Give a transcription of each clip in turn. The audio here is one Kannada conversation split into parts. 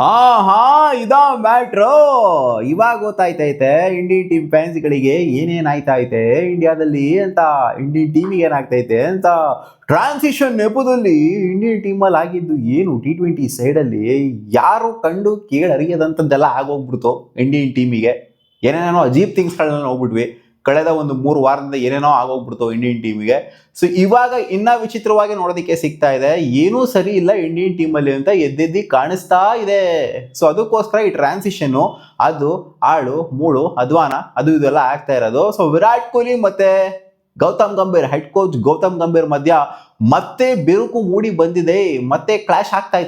ಹಾ ಹಾ ಇದಾ ಮ್ಯಾಟ್ರು. ಇವಾಗ ಗೊತ್ತಾಯ್ತೈತೆ ಇಂಡಿಯನ್ ಟೀಮ್ ಫ್ಯಾನ್ಸ್ಗಳಿಗೆ ಏನೇನ್ ಆಯ್ತೈತೆ ಇಂಡಿಯಾದಲ್ಲಿ ಅಂತ. ಇಂಡಿಯನ್ ಟೀಮಿಗೆ ಏನಾಗ್ತೈತೆ ಅಂತ. ಟ್ರಾನ್ಸಿಷನ್ ನೆಪದಲ್ಲಿ ಇಂಡಿಯನ್ ಟೀಮಲ್ಲಿ ಆಗಿದ್ದು ಏನು T20 ಸೈಡಲ್ಲಿ ಯಾರು ಕಂಡು ಕೇಳರಿಯದಂಥದ್ದೆಲ್ಲ ಆಗೋಗ್ಬಿಡ್ತು ಇಂಡಿಯನ್ ಟೀಮಿಗೆ. ಏನೇನೋ ಅಜೀಬ್ ಥಿಂಗ್ಸ್ಗಳನ್ನ ಹೋಗ್ಬಿಟ್ವಿ. ಕಳೆದ ಒಂದು 3 ವಾರದಿಂದ ಏನೇನೋ ಆಗೋಗ್ಬಿಡ್ತು ಇಂಡಿಯನ್ ಟೀಮಿಗೆ. ಸೊ ಇವಾಗ ಇನ್ನ ವಿಚಿತ್ರವಾಗಿ ನೋಡೋದಕ್ಕೆ ಸಿಗ್ತಾ ಇದೆ, ಏನೂ ಸರಿ ಇಲ್ಲ ಇಂಡಿಯನ್ ಟೀಮಲ್ಲಿ ಅಂತ ಎದ್ದೆದ್ದಿ ಕಾಣಿಸ್ತಾ ಇದೆ. ಸೊ ಅದಕ್ಕೋಸ್ಕರ ಈ ಟ್ರಾನ್ಸಿಷನ್ ಅದು ಆಳು ಮೂಳು ಅಧ್ವಾನ ಅದು ಇದೆಲ್ಲ ಆಗ್ತಾ ಇರೋದು. ಸೊ ವಿರಾಟ್ ಕೊಹ್ಲಿ ಮತ್ತೆ ಗೌತಮ್ ಗಂಭೀರ್, ಹೆಡ್ ಕೋಚ್ ಗೌತಮ್ ಗಂಭೀರ್ ಮಧ್ಯ ಮತ್ತೆ ಬಿರುಕು ಮೂಡಿ ಬಂದಿದೆ, ಮತ್ತೆ ಕ್ಲಾಶ್ ಆಗ್ತಾ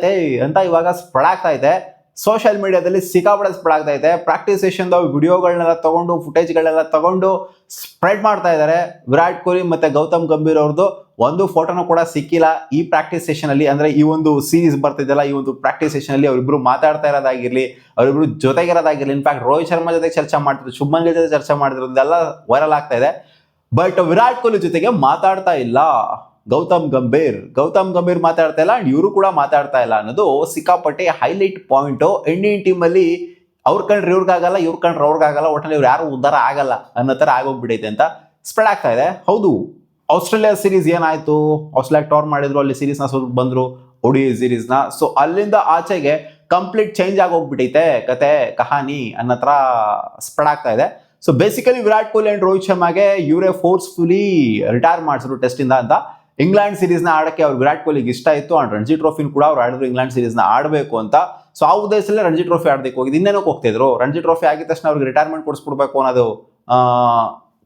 ಅಂತ ಇವಾಗ ಸ್ಪ್ರೆಡ್ ಆಗ್ತಾ ಇದೆ. ಸೋಷಿಯಲ್ ಮೀಡಿಯಾದಲ್ಲಿ ಸಿಕ್ಕಾಪಟ್ಟೆ ಸ್ಪ್ರೆಡ್ ಆಗ್ತಾ ಇದೆ. ಪ್ರಾಕ್ಟೀಸ್ ಸೆಷನ್ ವಿಡಿಯೋಗಳನ್ನೆಲ್ಲ ತಗೊಂಡು ಫುಟೇಜ್ಗಳನ್ನೆಲ್ಲ ತಗೊಂಡು ಸ್ಪ್ರೆಡ್ ಮಾಡ್ತಾ ಇದ್ದಾರೆ. ವಿರಾಟ್ ಕೊಹ್ಲಿ ಮತ್ತೆ ಗೌತಮ್ ಗಂಭೀರ್ ಅವ್ರದ್ದು ಒಂದು ಫೋಟೋನು ಕೂಡ ಸಿಕ್ಕಿಲ್ಲ ಈ ಪ್ರಾಕ್ಟೀಸ್ ಸೆಷನ್ ಅಲ್ಲಿ. ಅಂದ್ರೆ ಈ ಒಂದು ಸೀರೀಸ್ ಬರ್ತಿದ್ದಲ್ಲ, ಈ ಒಂದು ಪ್ರಾಕ್ಟೀಸ್ ಸೆಷನ್ ಅಲ್ಲಿ ಅವರಿಬ್ರು ಮಾತಾಡ್ತಾ ಇರೋದಾಗಿರ್ಲಿ, ಅವರಿಬ್ರು ಜೊತೆಗಿರೋದಾಗಿರ್ಲಿ, ಇನ್ಫ್ಯಾಕ್ಟ್ ರೋಹಿತ್ ಶರ್ಮಾ ಜೊತೆ ಚರ್ಚೆ ಮಾಡ್ತಿದ್ರು, ಶುಭ್ಮನ್ ಗಿಲ್ ಜೊತೆ ಚರ್ಚೆ ಮಾಡ್ತಿರೋದೆಲ್ಲ ವೈರಲ್ ಆಗ್ತಾ ಇದೆ. ಬಟ್ ವಿರಾಟ್ ಕೊಹ್ಲಿ ಜೊತೆಗೆ ಮಾತಾಡ್ತಾ ಇಲ್ಲ ಗೌತಮ್ ಗಂಭೀರ್ ಮಾತಾಡ್ತಾ ಇಲ್ಲ, ಅಂಡ್ ಇವರು ಕೂಡ ಮಾತಾಡ್ತಾ ಇಲ್ಲ ಅನ್ನೋದು ಸಿಕ್ಕಾಪಟ್ಟೆ ಹೈಲೈಟ್ ಪಾಯಿಂಟ್. ಇಂಡಿಯನ್ ಟೀಮ್ ಅಲ್ಲಿ ಅವ್ರ ಕಂಡ್ರೆ ಇವ್ರಿಗಾಗಲ್ಲ, ಇವ್ರ ಕಂಡ್ರೆ ಅವ್ರಿಗಾಗಲ್ಲ, ಒಟ್ಟಲ್ಲಿ ಇವ್ರು ಯಾರು ಉದ್ಧಾರ ಆಗಲ್ಲ ಅನ್ನೋ ತರ ಆಗೋಗ್ಬಿಟ್ಟೈತೆ ಅಂತ ಸ್ಪ್ರೆಡ್ ಆಗ್ತಾ ಇದೆ. ಹೌದು, ಆಸ್ಟ್ರೇಲಿಯಾ ಸೀರೀಸ್ ಏನಾಯ್ತು, ಆಸ್ಟ್ರೇಲಿಯಾ ಟೋರ್ ಮಾಡಿದ್ರು, ಅಲ್ಲಿ ಸೀರೀಸ್ ನ ಸ್ವಲ್ಪ ಬಂದ್ರು ODI ಸೀರೀಸ್ ನ. ಸೊ ಅಲ್ಲಿಂದ ಆಚೆಗೆ ಕಂಪ್ಲೀಟ್ ಚೇಂಜ್ ಆಗೋಗ್ಬಿಟ್ಟೈತೆ ಕತೆ ಕಹಾನಿ ಅನ್ನೋ ತರ ಸ್ಪ್ರೆಡ್ ಆಗ್ತಾ ಇದೆ. So basically Virat Kohli and Rohit ಶರ್ಮಾಗೆ ಇವರೇ ಫೋರ್ಸ್ಫುಲಿ ರಿಟೈರ್ ಮಾಡಿಸಿದ್ರು ಟೆಸ್ಟ್ ಇಂದ ಅಂತ. ಇಂಗ್ಲೆಂಡ್ ಸೀರೀಸ್ ನ ಆಡಕ್ಕೆ ಅವ್ರು ವಿರಾಟ್ ಕೊಹ್ಲಿಗೆ ಇಷ್ಟ ಇತ್ತು, ಅಂಡ್ ರಣಜಿ ಟ್ರೋಫಿನ ಕೂಡ ಅವ್ರು ಆಡಿದ್ರು ಇಂಗ್ಲೆಂಡ್ ಸೀರೀಸ್ ನ ಆಡಬೇಕು ಅಂತ. ಸೊ ಆ ಉದ್ದೇಶದಲ್ಲೇ ರಣಜಿ ಟ್ರೋಫಿ ಆಡಬೇಕು ಹೋಗಿದ್ದು, ಇನ್ನೇನಕ್ಕೆ ಹೋಗ್ತಿದ್ರು. ರಣಜಿ ಟ್ರೋಫಿ ಆಗಿದ ತಕ್ಷಣ ಅವ್ರಿಗೆ ರಿಟೈರ್ಮೆಂಟ್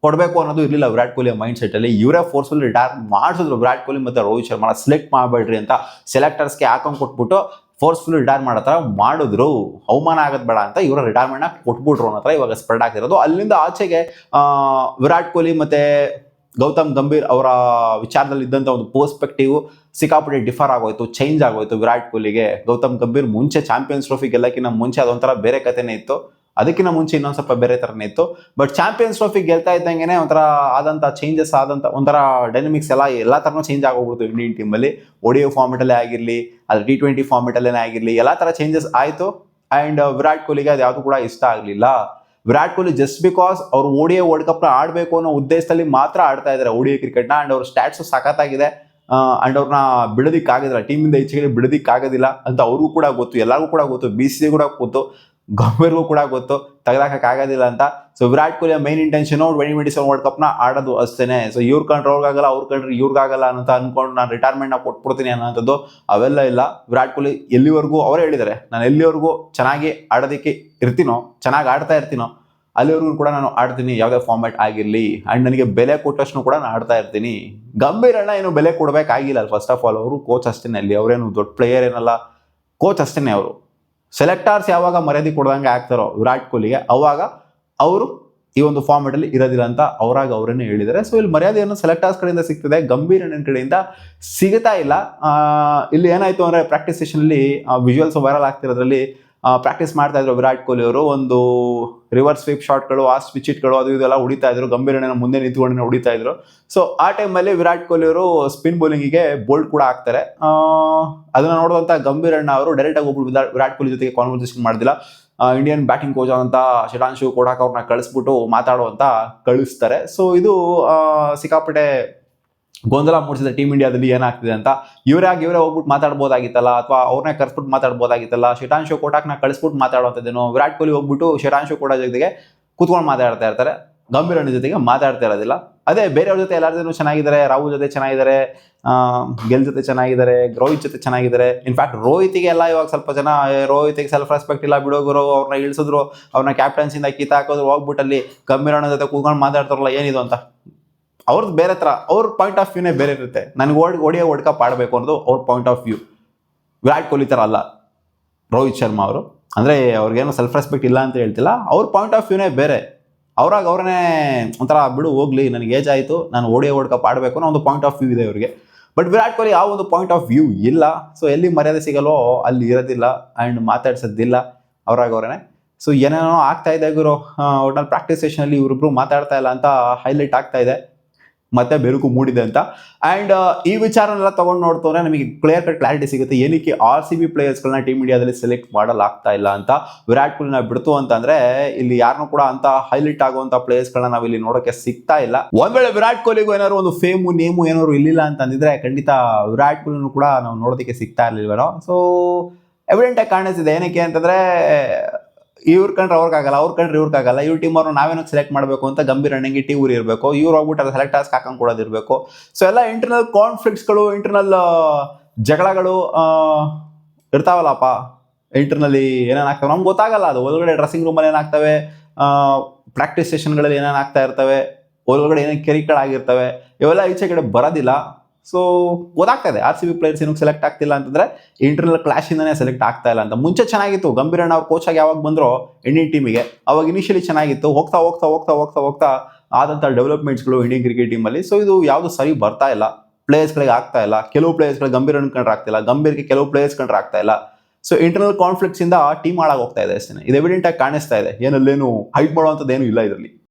ಕೊಡಬೇಕು ಅನ್ನೋದು ಇರಲಿಲ್ಲ ವಿರಾಟ್ ಕೊಹ್ಲಿ ಮೈಂಡ್ ಸೆಟ್ ಅಲ್ಲಿ. ಇವರೇ ಫೋರ್ಸ್ಫುಲ್ ರಿಟೈರ್ ಮಾಡಿಸಿದ್ರು ವಿರಾಟ್ ಕೊಹ್ಲಿ ಮತ್ತೆ ರೋಹಿತ್ ಶರ್ಮಾ ಸೆಲೆಕ್ಟ್ ಮಾಡಬೇಡ್ರಿ ಅಂತ ಸೆಲೆಕ್ಟರ್ಸ್ಗೆ ಹಾಕೊಂಡ್ ಕೊಟ್ಬಿಟ್ಟು ಫೋರ್ಸ್ಫುಲ್ ರಿಟೈರ್ ಮಾಡೋ ತರ ಮಾಡಿದ್ರು. ಅವಮಾನ ಆಗೋದ್ ಬೇಡ ಅಂತ ಇವರ ರಿಟೈರ್ಮೆಂಟ್ ನ ಕೊಟ್ಬಿಟ್ರು ಅನ್ನೋ ತರ ಇವಾಗ ಸ್ಪ್ರೆಡ್ ಆಗ್ತಿರೋದು. ಅಲ್ಲಿಂದ ಆಚೆಗೆ ವಿರಾಟ್ ಕೊಹ್ಲಿ ಮತ್ತೆ ಗೌತಮ್ ಗಂಭೀರ್ ಅವರ ವಿಚಾರದಲ್ಲಿ ಇದ್ದಂಥ ಒಂದು ಪರ್ಸ್ಪೆಕ್ಟಿವ್ ಸಿಕ್ಕಾಪಟ್ಟೆ ಡಿಫರ್ ಆಗೋಯ್ತು, ಚೇಂಜ್ ಆಗೋಯ್ತು ವಿರಾಟ್ ಕೊಹ್ಲಿಗೆ. ಗೌತಮ್ ಗಂಭೀರ್ ಮುಂಚೆ ಚಾಂಪಿಯನ್ಸ್ ಟ್ರೋಫಿ ಗೆಲ್ಲಕ್ಕಿಂತ ಮುಂಚೆ ಅದೊಂಥರ ಬೇರೆ ಕಥೆನೇ ಇತ್ತು, ಅದಕ್ಕಿಂತ ಮುಂಚೆ ಇನ್ನೊಂದು ಸ್ವಲ್ಪ ಬೇರೆ ತರನೇ ಇತ್ತು. ಬಟ್ ಚಾಂಪಿಯನ್ಸ್ ಟ್ರೋಫಿ ಗೆಲ್ತಾ ಇದ್ದಂಗೆ ಒಂಥರ ಆದಂಥ ಚೇಂಜಸ್ ಆದಂಥ ಒಂಥರ ಡೈನಮಿಕ್ಸ್ ಎಲ್ಲ ತರನೂ ಚೇಂಜ್ ಆಗೋಗ್ಬಿಡ್ತು ಇಂಡಿಯನ್ ಟೀಮಲ್ಲಿ. ODI ಫಾರ್ಮೆಟ್ ಅಲ್ಲೇ ಆಗಿರಲಿ, ಅದು T20 ಫಾರ್ಮೆಟ್ ಅಲ್ಲೇ ಆಗಿರಲಿ, ಎಲ್ಲ ತರ ಚೇಂಜಸ್ ಆಯಿತು. ಅಂಡ್ ವಿರಾಟ್ ಕೊಹ್ಲಿಗೆ ಅದು ಯಾವುದು ಕೂಡ ಇಷ್ಟ ಆಗಲಿಲ್ಲ. ವಿರಾಟ್ ಕೊಹ್ಲಿ ಜಸ್ಟ್ ಬಿಕಾಸ್ ಅವ್ರು ODI ವರ್ಲ್ಡ್ ಕಪ್ ನ ಆಡಬೇಕು ಅನ್ನೋ ಉದ್ದೇಶದಲ್ಲಿ ಮಾತ್ರ ಆಡ್ತಾ ಇದ್ದಾರೆ ODI ಕ್ರಿಕೆಟ್ ನ. ಅಂಡ್ ಅವ್ರ ಸ್ಟ್ಯಾಟ್ಸ್ ಸಖತ್ತಾಗಿದೆ, ಅಂಡ್ ಅವ್ರನ್ನ ಬಿಡೋದಿಕ್ಕಾಗೋದಿಲ್ಲ, ಟೀಮಿಂದ ಈಚೆಗೆ ಬಿಡೋದಿಕ್ಕಾಗೋದಿಲ್ಲ ಅಂತ ಅವ್ರಿಗೂ ಕೂಡ ಗೊತ್ತು, ಎಲ್ಲರಿಗೂ ಕೂಡ ಗೊತ್ತು, BCCI ಕೂಡ ಗೊತ್ತು, ಗಂಭೀರ್ಗೂ ಕೂಡ ಗೊತ್ತು ತೆಗೆದಾಕಾಗೋದಿಲ್ಲ ಅಂತ. So Virat Kohli main intention 2027 world cup ನ ಆಡೋದು ಅಷ್ಟೇನೆ. ಸೊ ಇವ್ರ ಕಂಡ್ರೆ ಅವ್ರಿಗಾಗಲ್ಲ, ಅವ್ರ ಕಂಡ್ರೆ ಇವ್ರಿಗಾಗಲ್ಲ ಅಂತ ಅನ್ಕೊಂಡು ನಾನು ರಿಟೈರ್ಮೆಂಟ್ ನ ಕೊಟ್ಬಿಡ್ತೀನಿ ಅನ್ನೋಂಥದ್ದು ಅವೆಲ್ಲ ಇಲ್ಲ. ವಿರಾಟ್ ಕೊಹ್ಲಿ ಎಲ್ಲಿವರೆಗೂ ಅವರೇ ಹೇಳಿದ್ದಾರೆ, ನಾನು ಎಲ್ಲಿವರೆಗೂ ಚೆನ್ನಾಗಿ ಆಡೋದಕ್ಕೆ ಇರ್ತೀನೋ, ಚೆನ್ನಾಗಿ ಆಡ್ತಾ ಇರ್ತೀನೋ ಅಲ್ಲಿವರೆಗೂ ಕೂಡ ನಾನು ಆಡ್ತೀನಿ, ಯಾವುದೇ ಫಾರ್ಮ್ಯಾಟ್ ಆಗಿರಲಿ. ಅಂಡ್ ನನಗೆ ಬೆಲೆ ಕೊಟ್ಟಷ್ಟು ಕೂಡ ನಾನು ಆಡ್ತಾ ಇರ್ತೀನಿ. ಗಂಭೀರ್ ಅಣ್ಣ ಏನು ಬೆಲೆ ಕೊಡಬೇಕಾಗಿಲ್ಲ. ಫಸ್ಟ್ ಆಫ್ ಆಲ್ ಅವರು ಕೋಚ್ ಅಷ್ಟೇನೆ, ಅಲ್ಲಿ ಅವರೇನು ದೊಡ್ಡ ಪ್ಲೇಯರ್ ಏನಲ್ಲ, ಕೋಚ್ ಅಷ್ಟೇನೆ. ಅವರು ಸೆಲೆಕ್ಟರ್ಸ್ ಯಾವಾಗ ಮರ್ಯಾದೆ ಕೊಡ್ದಂಗೆ ಆಗ್ತಾರೋ ವಿರಾಟ್ ಕೊಹ್ಲಿಗೆ, ಅವಾಗ ಅವರು ಈ ಒಂದು ಫಾರ್ಮೆಟ್ ಅಲ್ಲಿ ಇರೋದಿಲ್ಲ ಅಂತ ಅವರೇನೆ ಹೇಳಿದ್ದಾರೆ. ಸೊ ಇಲ್ಲಿ ಮರ್ಯಾದೆಯನ್ನು ಸೆಲೆಕ್ಟರ್ಸ್ ಕಡೆಯಿಂದ ಸಿಗ್ತದೆ, ಗಂಭೀರ್ ಅಣ್ಣನ ಕಡೆಯಿಂದ ಸಿಗ್ತಾ ಇಲ್ಲ. ಇಲ್ಲಿ ಏನಾಯ್ತು ಅಂದ್ರೆ ಪ್ರಾಕ್ಟೀಸ್ ಸೆಷನ್ ಅಲ್ಲಿ ವಿಜುವಲ್ಸ್ ವೈರಲ್ ಆಗ್ತಿರೋದ್ರಲ್ಲಿ ಪ್ರಾಕ್ಟೀಸ್ ಮಾಡ್ತಾ ಇದ್ರು ವಿರಾಟ್ ಕೊಹ್ಲಿ ಅವರು. ಒಂದು ರಿವರ್ಸ್ ಸ್ವೀಪ್ ಶಾಟ್ಗಳು, ಆ ಸ್ವಿಚಿಟ್ಗಳು ಅದು ಇದೆಲ್ಲ ಹೊಡಿತಾ ಇದ್ರು, ಗಂಭೀರ್ ಅಣ್ಣನ ಮುಂದೆ ನಿಂತ್ಕೊಂಡು ಹೊಡಿತಾ ಇದ್ರು. ಸೊ ಆ ಟೈಮಲ್ಲಿ ವಿರಾಟ್ ಕೊಹ್ಲಿ ಅವರು ಸ್ಪಿನ್ ಬೌಲಿಂಗಿಗೆ ಬೋಲ್ಡ್ ಕೂಡ ಆಗ್ತಾರೆ. ಅದನ್ನ ನೋಡುವಂತ ಗಂಭೀರ್ ಅಣ್ಣ ಅವರು ಡೈರೆಕ್ಟ್ ಆಗಿ ಹೋಗ್ಬಿಟ್ಟು ವಿರಾಟ್ ಕೊಹ್ಲಿ ಜೊತೆಗೆ ಕಾನ್ವರ್ಸೇಷನ್ ಮಾಡಿದಿಲ್ಲ. ಇಂಡಿಯನ್ ಬ್ಯಾಟಿಂಗ್ ಕೋಚ್ ಆದಂತ ಶಿಟಾನ್ಶು ಕೊಡಾಕ್ ಅವ್ರನ್ನ ಕಳಿಸ್ಬಿಟ್ಟು ಮಾತಾಡುವಂತ ಕಳಿಸ್ತಾರೆ. ಸೊ ಇದು ಸಿಕ್ಕಾಪಟ್ಟೆ ಗೊಂದಲ ಮೂಡಿಸಿದ ಟೀಮ್ ಇಂಡಿಯಾದಲ್ಲಿ ಏನಾಗ್ತಿದೆ ಅಂತ. ಇವರೇ ಹೋಗ್ಬಿಟ್ಟು ಮಾತಾಡ್ಬೋದಾಗಿತ್ತಲ್ಲ, ಅಥವಾ ಅವ್ರನ್ನೇ ಕರ್ಸ್ಬಿಟ್ಟು ಮಾತಾಡ್ಬೋದಾಗಿತ್ತಲ್ಲ. ಶಿಟಾನ್ಶು ಕೋಟಾಕ್ನ ಕಳಿಸ್ಬಿಟ್ಟು ಮಾತಾಡುವಂಥದ್ದೇನು, ವಿರಾಟ್ ಕೊಹ್ಲಿ ಹೋಗ್ಬಿಟ್ಟು ಶಿಟಾನ್ಶು ಕೋಟಾ ಜೊತೆಗೆ ಕೂತ್ಕೊಂಡು ಮಾತಾಡ್ತಾ ಇರ್ತಾರೆ, ಗಂಭೀರ್ ಅಣ್ಣ ಜೊತೆಗೆ ಮಾತಾಡ್ತಾ ಇರೋದಿಲ್ಲ. ಅದೇ ಬೇರೆಯವ್ರ ಜೊತೆ ಎಲ್ಲರ ಜೊತೆ ಚೆನ್ನಾಗಿದ್ದಾರೆ, ರಾಹುಲ್ ಜೊತೆ ಚೆನ್ನಾಗಿದ್ದಾರೆ, ಗೆಲ್ ಜೊತೆ ಚೆನ್ನಾಗಿದ್ದಾರೆ, ರೋಹಿತ್ ಜೊತೆ ಚೆನ್ನಾಗಿದ್ದಾರೆ. ಇನ್ಫ್ಯಾಕ್ಟ್ ರೋಹಿತ್ಗೆ ಎಲ್ಲ ಇವಾಗ ಸ್ವಲ್ಪ ಜನ ರೋಹಿತ್ಗೆ ಸೆಲ್ಫ್ ರೆಸ್ಪೆಕ್ಟ್ ಇಲ್ಲ, ಬಿಡೋಗರು, ಅವ್ರನ್ನ ಇಳಿಸಿದ್ರು, ಅವ್ರನ್ನ ಕ್ಯಾಪ್ಟನ್ಸಿಂದ ಕಿತ್ತಾಕೋದ್ರು, ಹೋಗ್ಬಿಟ್ಟಲ್ಲಿ ಗಂಭೀರ್ ಅಣ್ಣ ಜೊತೆ ಕೂತ್ಕೊಂಡು ಮಾತಾಡ್ತಾರಲ್ಲ ಏನಿದು ಅಂತ. ಅವ್ರದ್ದು ಬೇರೆ ತರ, ಅವ್ರ ಪಾಯಿಂಟ್ ಆಫ್ ವ್ಯೂನೇ ಬೇರೆ ಇರುತ್ತೆ. ನನಗೆ ODI ವರ್ಲ್ಡ್ ಕಪ್ ಆಡಬೇಕು ಅನ್ನೋದು ಅವ್ರ point of view. Virat Kohli ತರ ಅಲ್ಲ ರೋಹಿತ್ ಶರ್ಮಾ ಅವರು. ಅಂದ್ರೆ ಅವ್ರಿಗೇನು ಸೆಲ್ಫ್ ರೆಸ್ಪೆಕ್ಟ್ ಇಲ್ಲ ಅಂತ ಹೇಳ್ತಿಲ್ಲ, ಅವ್ರ ಪಾಯಿಂಟ್ ಆಫ್ ವ್ಯೂನೇ ಬೇರೆ. ಅವ್ರನ್ನೇ ಒಂಥರ ಬಿಡು ಹೋಗ್ಲಿ, ನನಗೆ ಏಜ್ ಆಯಿತು, ನಾನು ODI ವರ್ಲ್ಡ್ ಕಪ್ ಆಡಬೇಕು ಅನ್ನೋ ಒಂದು ಪಾಯಿಂಟ್ ಆಫ್ ವ್ಯೂ ಇದೆ ಅವ್ರಿಗೆ. ಬಟ್ ವಿರಾಟ್ ಕೊಹ್ಲಿ ಆ ಒಂದು ಪಾಯಿಂಟ್ ಆಫ್ ವ್ಯೂ ಇಲ್ಲ. ಸೊ ಎಲ್ಲಿ ಮರ್ಯಾದೆ ಸಿಗಲ್ಲೋ ಅಲ್ಲಿ ಇರೋದಿಲ್ಲ, ಆ್ಯಂಡ್ ಮಾತಾಡ್ಸೋದಿಲ್ಲ ಅವ್ರನ್ನೇ. ಸೊ ಏನೇನೋ ಆಗ್ತಾ ಇದೆ ಗುರು. ಒಟ್ನಲ್ಲಿ ಪ್ರಾಕ್ಟೀಸ್ ಸೆಷನ್ ಅಲ್ಲಿ ಇವರಿಬ್ರು ಮಾತಾಡ್ತಾ ಇಲ್ಲ ಅಂತ ಹೈಲೈಟ್ ಆಗ್ತಾ ಇದೆ. ಮತ್ತೆ ಬೆರುಕು ಮೂಡಿದೆ ಅಂತ. ಅಂಡ್ ಈ ವಿಚಾರನೆಲ್ಲ ತಗೊಂಡು ನೋಡ್ತವ್ರೆ ನಮಗೆ ಕ್ಲಿಯರ್ ಕಟ್ ಕ್ಲಾರಿಟಿ ಸಿಗುತ್ತೆ ಏನಕ್ಕೆ RCB ಪ್ಲೇಯರ್ಸ್ಗಳನ್ನ ಟೀಮ್ ಇಂಡಿಯಾದಲ್ಲಿ ಸೆಲೆಕ್ಟ್ ಮಾಡಲಾಗ್ತಾ ಇಲ್ಲ ಅಂತ. ವಿರಾಟ್ ಕೊಹ್ಲಿನ ಬಿಡ್ತು ಅಂತಂದ್ರೆ ಇಲ್ಲಿ ಯಾರನ್ನೂ ಕೂಡ ಅಂತ ಹೈಲೈಟ್ ಆಗುವಂತ ಪ್ಲೇಯರ್ಸ್ಗಳನ್ನ ನಾವು ಇಲ್ಲಿ ನೋಡೋಕೆ ಸಿಗ್ತಾ ಇಲ್ಲ. ಒಂದ್ ವೇಳೆ ವಿರಾಟ್ ಕೊಹ್ಲಿಗೂ ಏನಾದ್ರು ಒಂದು ಫೇಮು ನೇಮು ಏನಾದ್ರು ಇಲ್ಲಿಲ್ಲ ಅಂತಂದಿದ್ರೆ ಖಂಡಿತ ವಿರಾಟ್ ಕೊಹ್ಲಿನೂ ಕೂಡ ನಾವು ನೋಡೋದಕ್ಕೆ ಸಿಗ್ತಾ ಇರ್ಲಿಲ್ವೇನೋ. ಸೊ ಎವಿಡೆಂಟ್ ಆಗಿ ಕಾಣಿಸ್ತಿದೆ ಏನಕ್ಕೆ ಅಂತಂದ್ರೆ ಇವ್ರ ಕಂಡ್ರೆ ಅವ್ರಿಗಾಗಲ್ಲ, ಅವ್ರ ಕಂಡ್ರೆ ಇವ್ರಿಗಾಗಲ್ಲ, ಇವ್ರ ಟೀಮ್ ಅವ್ರು ನಾವೇನೋ ಸೆಲೆಕ್ಟ್ ಮಾಡಬೇಕು ಅಂತ ಗಂಭೀರ್ ಅಣ್ಣಂಗೆ ಊರು ಇರಬೇಕು, ಇವ್ರು ಹೋಗ್ಬಿಟ್ಟು ಅದು ಸೆಲೆಕ್ಟರ್ಸ್ ಹಾಕೊಂಡು ಕೊಡೋದಿರಬೇಕು. ಸೊ ಎಲ್ಲ ಇಂಟರ್ನಲ್ ಕಾನ್ಫ್ಲಿಕ್ಟ್ಸ್ಗಳು, ಇಂಟರ್ನಲ್ ಜಗಳಗಳು ಇರ್ತಾವಲ್ಲಪ್ಪ. ಇಂಟರ್ನಲ್ಲಿ ಏನೇನಾಗ್ತವೆ ನಮ್ಗೆ ಗೊತ್ತಾಗಲ್ಲ. ಅದು ಒಳಗಡೆ ಡ್ರೆಸ್ಸಿಂಗ್ ರೂಮಲ್ಲಿ ಏನಾಗ್ತವೆ, ಪ್ರಾಕ್ಟೀಸ್ ಸೆಷನ್ಗಳಲ್ಲಿ ಏನೇನಾಗ್ತಾ ಇರ್ತವೆ, ಒಳಗಡೆ ಏನೇನು ಕೆರಿಕೆಗಳಾಗಿರ್ತವೆ, ಇವೆಲ್ಲ ಈಚೆ ಕಡೆ ಬರೋದಿಲ್ಲ. ಸೊ ಗೊತ್ತಾಗ್ತಾ ಇದೆ RCB ಪ್ಲೇಯರ್ಸ್ ಏನಕ್ಕೆ ಸೆಲೆಕ್ಟ್ ಆಗ್ತಿಲ್ಲ ಅಂತಂದ್ರೆ ಇಂಟರ್ನಲ್ ಕ್ಲಾಶ್ ಇಂದಾನೆ ಸೆಲೆಕ್ಟ್ ಆಗ್ತಾ ಇಲ್ಲ ಅಂತ. ಮುಂಚೆ ಚೆನ್ನಾಗಿತ್ತು, ಗಂಭೀರ್ ಅಣ್ಣ ಅವ್ರು ಕೋಚ್ ಆಗಿ ಯಾವಾಗ ಬಂದ್ರು ಇಂಡಿಯನ್ ಟೀಮಿಗೆ ಅವಾಗ ಇನಿಷಿಯಲಿ ಚೆನ್ನಾಗಿತ್ತು. ಹೋಗ್ತಾ ಹೋಗ್ತಾ ಹೋಗ್ತಾ ಹೋಗ್ತಾ ಹೋಗ್ತಾ ಆದಂಥ ಡೆವಲಪ್ಮೆಂಟ್ಸ್ಗಳು ಇಂಡಿಯನ್ ಕ್ರಿಕೆಟ್ ಟೀಮಲ್ಲಿ. ಸೊ ಇದು ಯಾವುದು ಸರಿ ಬರ್ತಾ ಇಲ್ಲ, ಪ್ಲೇಯರ್ಸ್ಗಳಿಗೆ ಆಗ್ತಾ ಇಲ್ಲ. ಕೆಲವು ಪ್ಲೇಯರ್ಸ್ಗಳಿಗೆ ಗಂಭೀರ್ ಅನ್ಕೊಂಡ್ರೆ ಆಗ್ತಿಲ್ಲ, ಗಂಭೀರ್ಗೆ ಕೆಲವು ಪ್ಲೇಯರ್ಸ್ ಕಂಡ್ರೆ ಆಗ್ತಾ ಇಲ್ಲ. ಸೊ ಇಂಟರ್ನಲ್ ಕಾನ್ಫ್ಲಿಕ್ಟ್ಸ್ ಇಂದ ಟೀಮ್ ಹಾಳಾಗಿ ಹೋಗ್ತಾ ಇದೆ ಅಷ್ಟೇ. ಇದು ಎವಿಡೆಂಟ್ ಆಗಿ ಕಾಣಿಸ್ತಾ ಇದೆ, ಏನಲ್ಲೇನು ಹೈಡ್ ಮಾಡುವಂಥದ್ದು ಏನು ಇಲ್ಲ ಇದರಲ್ಲಿ.